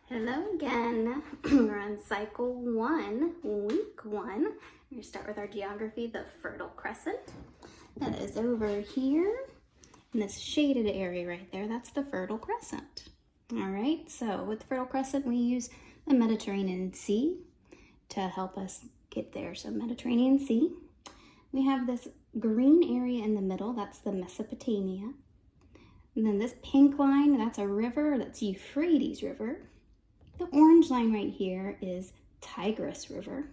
Hello again. We're on cycle 1, week 1. We're going to start with our geography, the Fertile Crescent. That is over here in this shaded area right there. That's the Fertile Crescent. All right, so with the Fertile Crescent, we use the Mediterranean Sea to help us get there. So Mediterranean Sea. We have this green area in the middle. That's the Mesopotamia. And then this pink line, that's a river. That's Euphrates River. The orange line right here is Tigris River.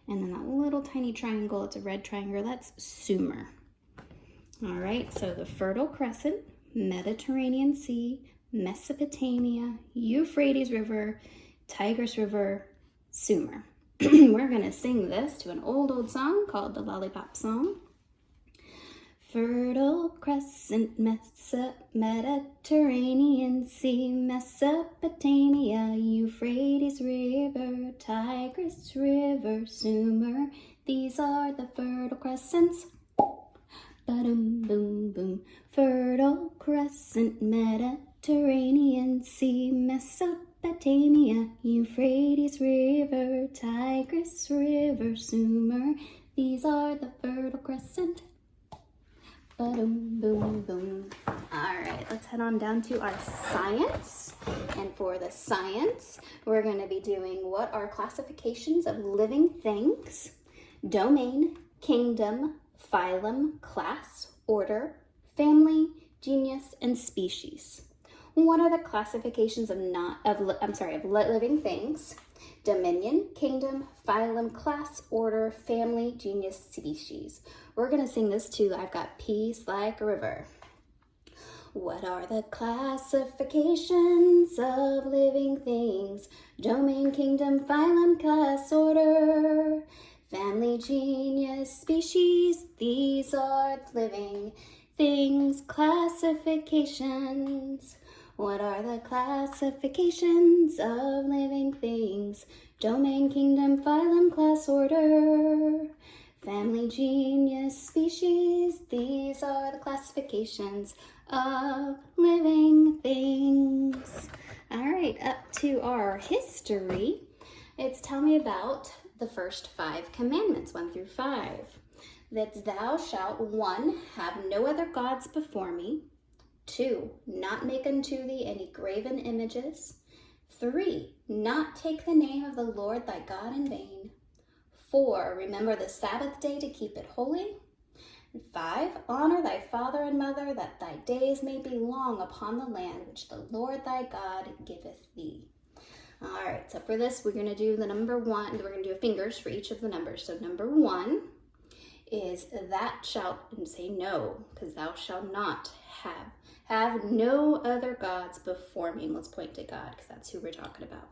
And then that little tiny triangle, it's a red triangle, that's Sumer. All right, so the Fertile Crescent, Mediterranean Sea, Mesopotamia, Euphrates River, Tigris River, Sumer. We're gonna sing this to an old song called the Lollipop Song. Fertile Crescent, Mediterranean Sea, Mesopotamia, Euphrates River, Tigris River, Sumer. These are the Fertile Crescents. Ba-dum, boom, boom. Fertile Crescent, Mediterranean Sea, Mesopotamia, Euphrates River, Tigris River, Sumer. These are the Fertile Crescent. Ba-dum, boom, boom. All right, let's head on down to our science. And for the science, we're going to be doing what are classifications of living things: domain, kingdom, phylum, class, order, family, genus, and species. What are the classifications of living things? Dominion, kingdom, phylum, class, order, family, genus, species. We're going to sing this too. I've got peace like a river. What are the classifications of living things? Domain, kingdom, phylum, class, order, family, genus, species. These are living things classifications. What are the classifications of living things? Domain, kingdom, phylum, class, order, family, genus, species. These are the classifications of living things. All right, up to our history. It's tell me about the first 5 commandments, 1 through 5. That's thou shalt, 1, have no other gods before me. 2, not make unto thee any graven images. 3, not take the name of the Lord thy God in vain. 4, remember the Sabbath day to keep it holy. 5, honor thy father and mother, that thy days may be long upon the land which the Lord thy God giveth thee. All right, so for this, we're going to do the number 1. We're going to do fingers for each of the numbers. So number 1 is that shalt, and say no, because thou shalt not have no other gods before me. And let's point to God, because that's who we're talking about.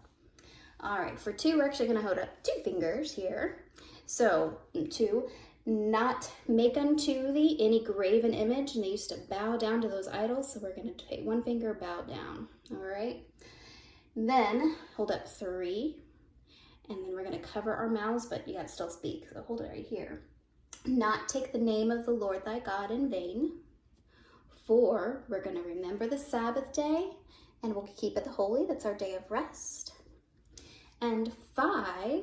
All right, for 2, we're actually going to hold up 2 fingers here. So 2, not make unto thee any graven image. And they used to bow down to those idols. So we're going to take 1 finger, bow down. All right. Then hold up 3. And then we're going to cover our mouths, but you got to still speak. So hold it right here. Not take the name of the Lord thy God in vain. 4, we're going to remember the Sabbath day, and we'll keep it holy. That's our day of rest. And 5,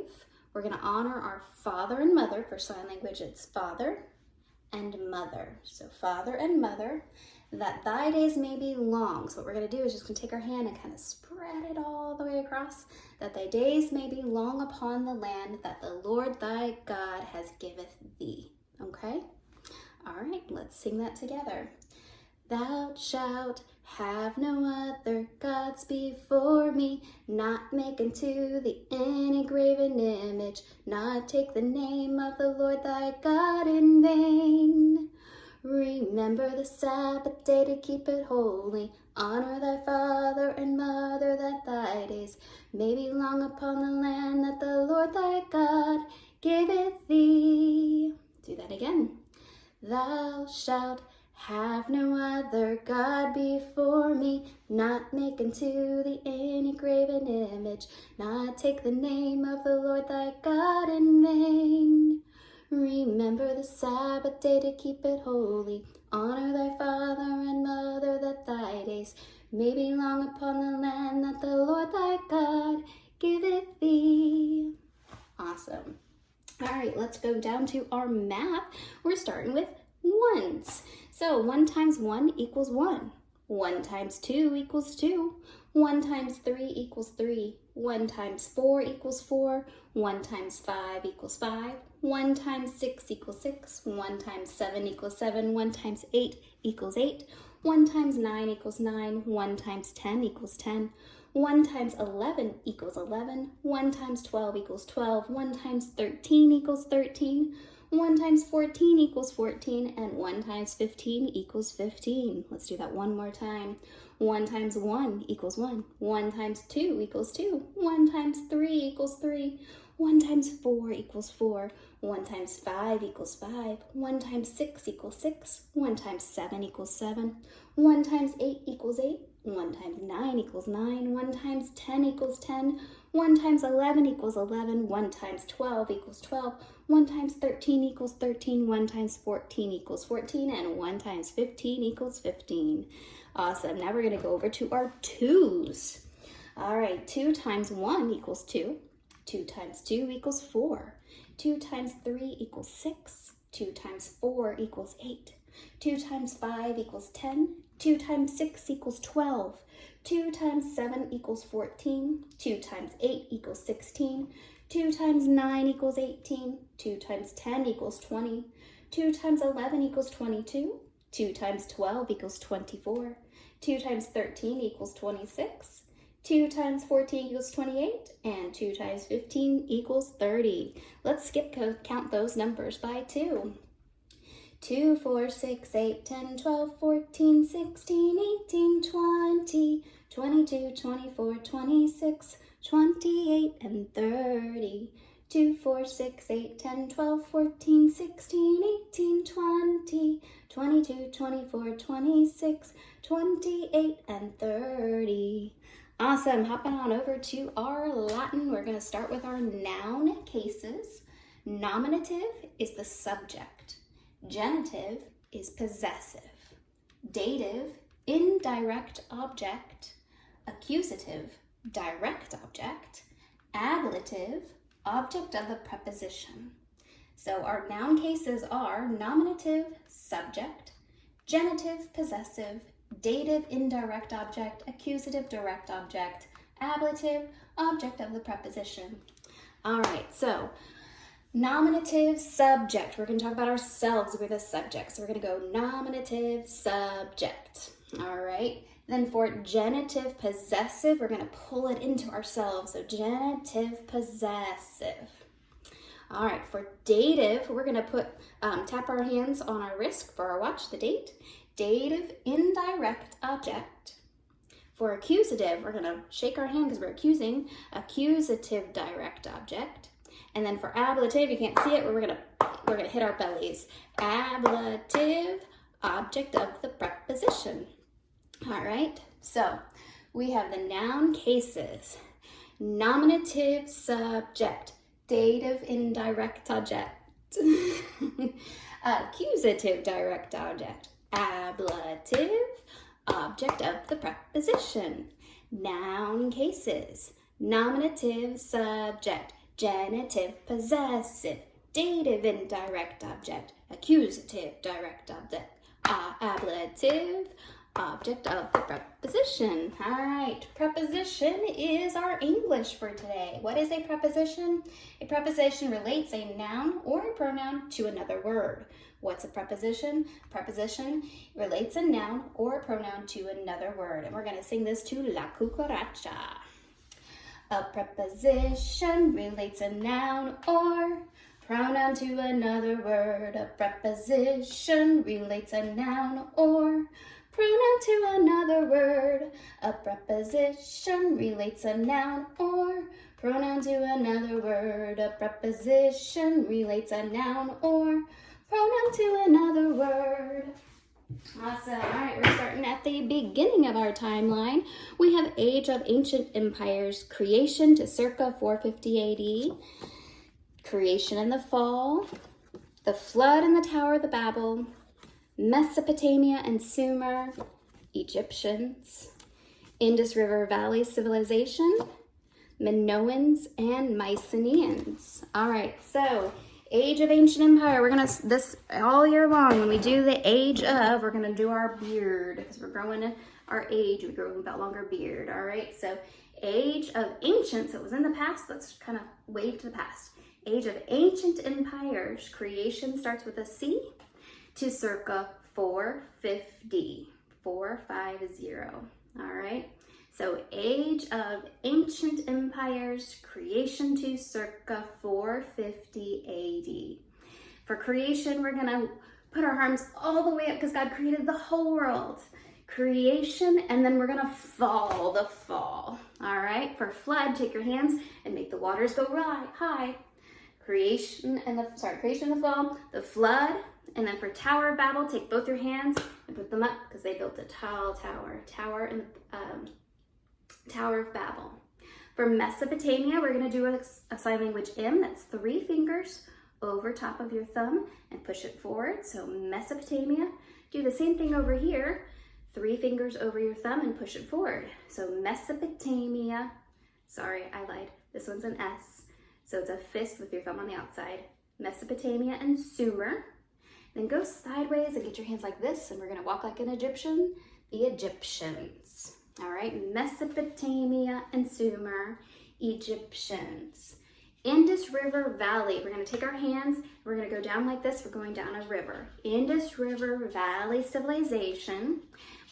we're going to honor our father and mother. For sign language, it's father and mother. So father and mother, that thy days may be long. So what we're going to do is just going to take our hand and kind of spread it all the way across, that thy days may be long upon the land that the Lord thy God has giveth thee. Okay? All right, let's sing that together. Thou shalt have no other gods before me, not make unto thee any graven image, not take the name of the Lord thy God in vain. Remember the Sabbath day to keep it holy, honor thy father and mother, that thy days may be long upon the land that the Lord thy God giveth thee. Do that again. Thou shalt have no other God before me, not make unto thee any graven image, not take the name of the Lord thy God in vain. Remember the Sabbath day to keep it holy, honor thy father and mother, that thy days may be long upon the land that the Lord thy God right, let's go down to our math. We're starting with ones. So 1 times 1 equals 1. 1 times 2 equals 2. 1 times 3 equals 3. 1 times 4 equals 4. 1 times 5 equals 5. 1 times 6 equals 6. 1 times 7 equals 7. 1 times 8 equals 8. 1 times 9 equals 9. 1 times 10 equals 10. 1 times 11 equals 11. 1 times 12 equals 12. 1 times 13 equals 13. 1 times 14 equals 14, and 1 times 15 equals 15. Let's do that one more time. 1 times 1 equals 1. 1 times 2 equals 2. 1 times 3 equals 3. 1 times 4 equals 4. 1 times 5 equals 5. 1 times 6 equals 6. 1 times 7 equals 7. 1 times 8 equals 8. 1 times 9 equals 9. 1 times 10 equals 10. 1 times 11 equals 11. 1 times 12 equals 12. 1 times 13 equals 13. 1 times 14 equals 14. And 1 times 15 equals 15. Awesome. Now we're going to go over to our twos. All right, 2 times 1 equals 2. 2 times 2 equals 4. 2 times 3 equals 6. 2 times 4 equals 8. 2 times 5 equals 10. 2 times 6 equals 12. 2 times 7 equals 14. 2 times 8 equals 16. 2 times 9 equals 18. 2 times 10 equals 20. 2 times 11 equals 22. 2 times 12 equals 24. 2 times 13 equals 26. 2 times 14 equals 28, and 2 times 15 equals 30. Let's count those numbers by 2. 2, 4, 6, 8, 10, 12, 14, 16, 18, 20, 22, 24, 26, 28, and 30. 2, 4, 6, 8, 10, 12, 14, 16, 18, 20, 22, 24, 26, 28, and 30. Awesome. Hopping on over to our Latin. We're going to start with our noun cases. Nominative is the subject. Genitive is possessive. Dative, indirect object. Accusative, direct object. Ablative, object of the preposition. So our noun cases are nominative, subject, genitive, possessive, dative, indirect object, accusative, direct object, ablative, object of the preposition. All right, so nominative, subject. We're going to talk about ourselves. We're the subject. So we're going to go nominative, subject. All right. Then for genitive, possessive, we're going to pull it into ourselves. So genitive, possessive. All right. For dative, we're going to tap our hands on our wrist for our watch, the date. Dative, indirect object. For accusative, we're going to shake our hand because we're accusing. Accusative, direct object. And then for ablative, you can't see it, but we're gonna hit our bellies. Ablative, object of the preposition. All right, so we have the noun cases. Nominative, subject. Dative, indirect object. Accusative, direct object. Ablative, object of the preposition. Noun cases. Nominative, subject. Genitive, possessive. Dative, indirect object. Accusative, direct object. Ablative, object of the preposition. All right, preposition is our English for today. What is a preposition? A preposition relates a noun or a pronoun to another word. What's a preposition? Preposition relates a noun or a pronoun to another word. And we're going to sing this to La Cucaracha. A preposition relates a noun or pronoun to another word. A preposition relates a noun or pronoun to another word. A preposition relates a noun or pronoun to another word. A preposition relates a noun or pronoun to another word. Awesome. All right, we're starting at the beginning of our timeline. We have Age of Ancient Empires, creation to circa 450 AD, creation and the fall, the flood and the Tower of the Babel, Mesopotamia and Sumer, Egyptians, Indus River Valley civilization, Minoans and Mycenaeans. All right, so Age of Ancient Empire. We're gonna, this all year long, when we do the age of, we're gonna do our beard, because we're growing our age, we're growing about longer beard, all right? So Age of Ancient, so it was in the past, let's kind of wave to the past. Age of Ancient Empires, creation starts with a C, to circa 450, 450, all right? So Age of Ancient Empires, creation to circa 450 AD. For creation, we're gonna put our arms all the way up because God created the whole world. Creation, and then we're gonna fall, the fall, all right? For flood, take your hands and make the waters go high. Creation and creation and the fall, the flood, and then for Tower of Babel, take both your hands and put them up because they built a tall tower, Tower of Babel. For Mesopotamia, we're gonna do a sign language M, that's 3 fingers over top of your thumb and push it forward. So Mesopotamia, do the same thing over here, 3 fingers over your thumb and push it forward. So Mesopotamia, sorry, I lied, this one's an S. So it's a fist with your thumb on the outside. Mesopotamia and Sumer. Then go sideways and get your hands like this, and we're gonna walk like an Egyptian, the Egyptians. All right, Mesopotamia and Sumer, Egyptians. Indus River Valley, we're gonna take our hands, we're gonna go down like this, we're going down a river. Indus River Valley Civilization.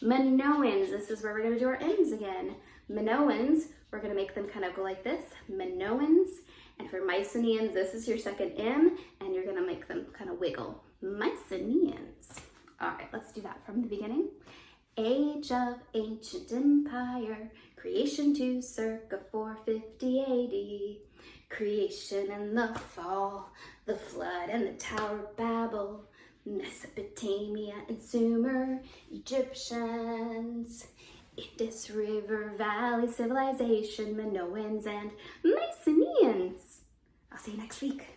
Minoans, this is where we're gonna do our M's again. Minoans, we're gonna make them kind of go like this, Minoans. And for Mycenaeans, this is your second M, and you're gonna make them kind of wiggle. Mycenaeans. All right, let's do that from the beginning. Age of Ancient Empire, creation to circa 450 AD. Creation and the fall, the flood and the Tower of Babel. Mesopotamia and Sumer, Egyptians. Indus River Valley Civilization, Minoans and Mycenaeans. I'll see you next week.